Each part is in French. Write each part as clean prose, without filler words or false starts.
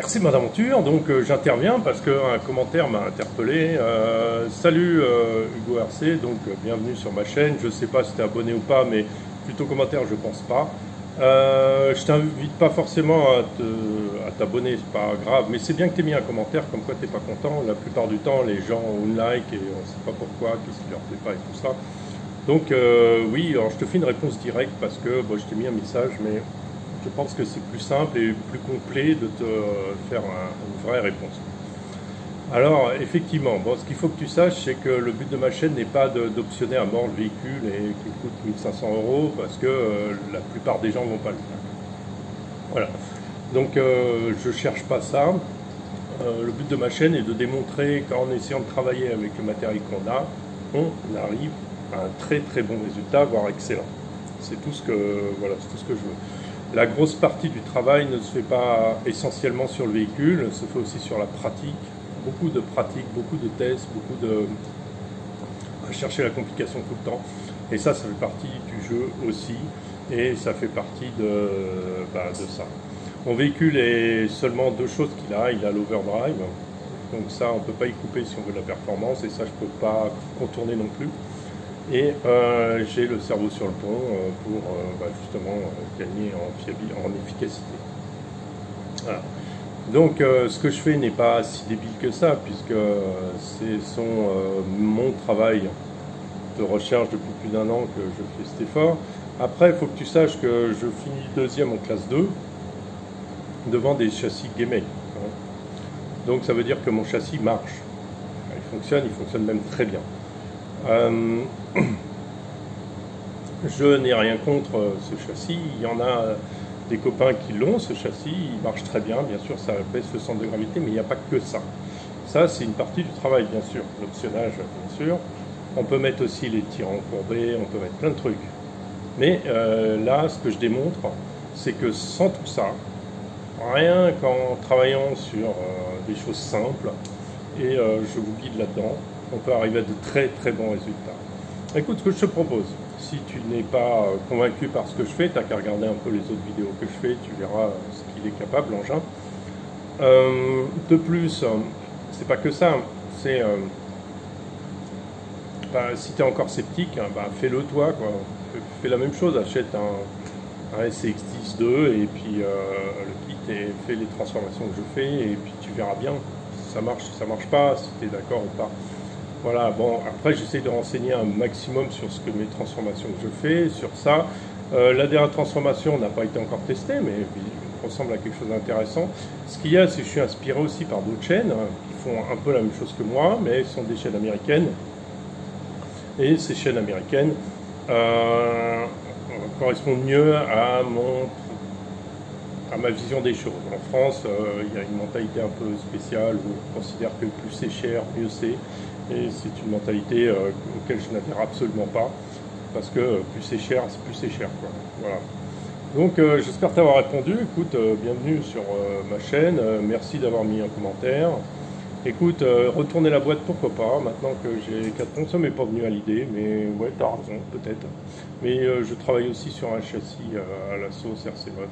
Merci ma aventure, donc j'interviens parce qu'un commentaire m'a interpellé. Salut Hugo RC, donc bienvenue sur ma chaîne. Je ne sais pas si tu es abonné ou pas, mais plutôt commentaire, je pense pas. Je t'invite pas forcément à t'abonner, c'est pas grave, mais c'est bien que tu aies mis un commentaire comme quoi tu n'es pas content. La plupart du temps, les gens ont une like et on ne sait pas pourquoi, qu'est-ce qui leur plaît pas et tout ça. Donc oui, alors je te fais une réponse directe parce que bon, je t'ai mis un message, mais je pense que c'est plus simple et plus complet de te faire une vraie réponse. Alors, effectivement, bon, ce qu'il faut que tu saches, c'est que le but de ma chaîne n'est pas d'optionner à mort le véhicule et qu'il coûte 1500 € parce que la plupart des gens ne vont pas le faire. Voilà. Donc, je ne cherche pas ça. Le but de ma chaîne est de démontrer qu'en essayant de travailler avec le matériel qu'on a, on arrive à un très très bon résultat, voire excellent. C'est tout ce que, voilà, c'est tout ce que je veux. La grosse partie du travail ne se fait pas essentiellement sur le véhicule, se fait aussi sur la pratique. Beaucoup de pratiques, beaucoup de tests, beaucoup de... à chercher la complication tout le temps. Et ça fait partie du jeu aussi. Et ça fait partie de ça. Mon véhicule est seulement deux choses qu'il a. Il a l'overdrive. Donc ça, on ne peut pas y couper si on veut de la performance. Et ça, je ne peux pas contourner non plus. Et j'ai le cerveau sur le pont pour justement gagner en efficacité. Voilà. Donc ce que je fais n'est pas si débile que ça, puisque c'est mon travail de recherche depuis plus d'1 an que je fais cet effort. Après, il faut que tu saches que je finis deuxième en classe 2 devant des châssis Gemei. Donc ça veut dire que mon châssis marche. Il fonctionne même très bien. Je n'ai rien contre ce châssis. Il y en a des copains qui l'ont, ce châssis. Il marche très bien. Bien sûr, ça baisse le centre de gravité, mais il n'y a pas que ça. Ça, c'est une partie du travail, bien sûr. L'optionnage, bien sûr. On peut mettre aussi les tirants courbés, on peut mettre plein de trucs. Mais là, ce que je démontre, c'est que sans tout ça, rien qu'en travaillant sur des choses simples, et je vous guide là-dedans, on peut arriver à de très très bons résultats. Écoute, ce que je te propose, si tu n'es pas convaincu par ce que je fais, tu n'as qu'à regarder un peu les autres vidéos que je fais, tu verras ce qu'il est capable, l'engin. De plus, c'est pas que ça, c'est si tu es encore sceptique, fais-le toi, quoi. Fais la même chose, achète un SCX-10 II et puis le kit et fais les transformations que je fais et puis tu verras bien si ça marche pas, si tu es d'accord ou pas. Voilà, bon, après j'essaie de renseigner un maximum sur ce que mes transformations que je fais, sur ça. La dernière transformation n'a pas été encore testée, mais il ressemble à quelque chose d'intéressant. Ce qu'il y a, c'est que je suis inspiré aussi par d'autres chaînes qui font un peu la même chose que moi, mais ce sont des chaînes américaines. Et ces chaînes américaines correspondent mieux à ma vision des choses. En France, il y a une mentalité un peu spéciale où on considère que plus c'est cher, mieux c'est. Et c'est une mentalité auquel je n'adhère absolument pas, parce que plus c'est cher, quoi. Voilà. Donc j'espère t'avoir répondu. Écoute, bienvenue sur ma chaîne, merci d'avoir mis un commentaire. Écoute, retourner la boîte, pourquoi pas, maintenant que j'ai 4 ponts, ça m'est pas venu à l'idée, mais ouais, t'as raison, peut-être. Mais je travaille aussi sur un châssis à la sauce RC Mode.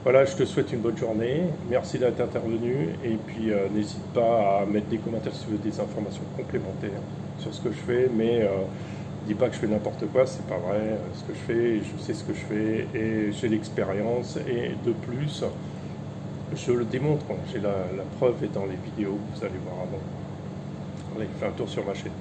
Voilà, je te souhaite une bonne journée, merci d'être intervenu, et puis n'hésite pas à mettre des commentaires si tu veux des informations complémentaires sur ce que je fais, mais dis pas que je fais n'importe quoi, c'est pas vrai, ce que je fais, je sais ce que je fais, et j'ai l'expérience, et de plus, je le démontre, la preuve est dans les vidéos, vous allez voir avant. Allez, fais un tour sur ma chaîne.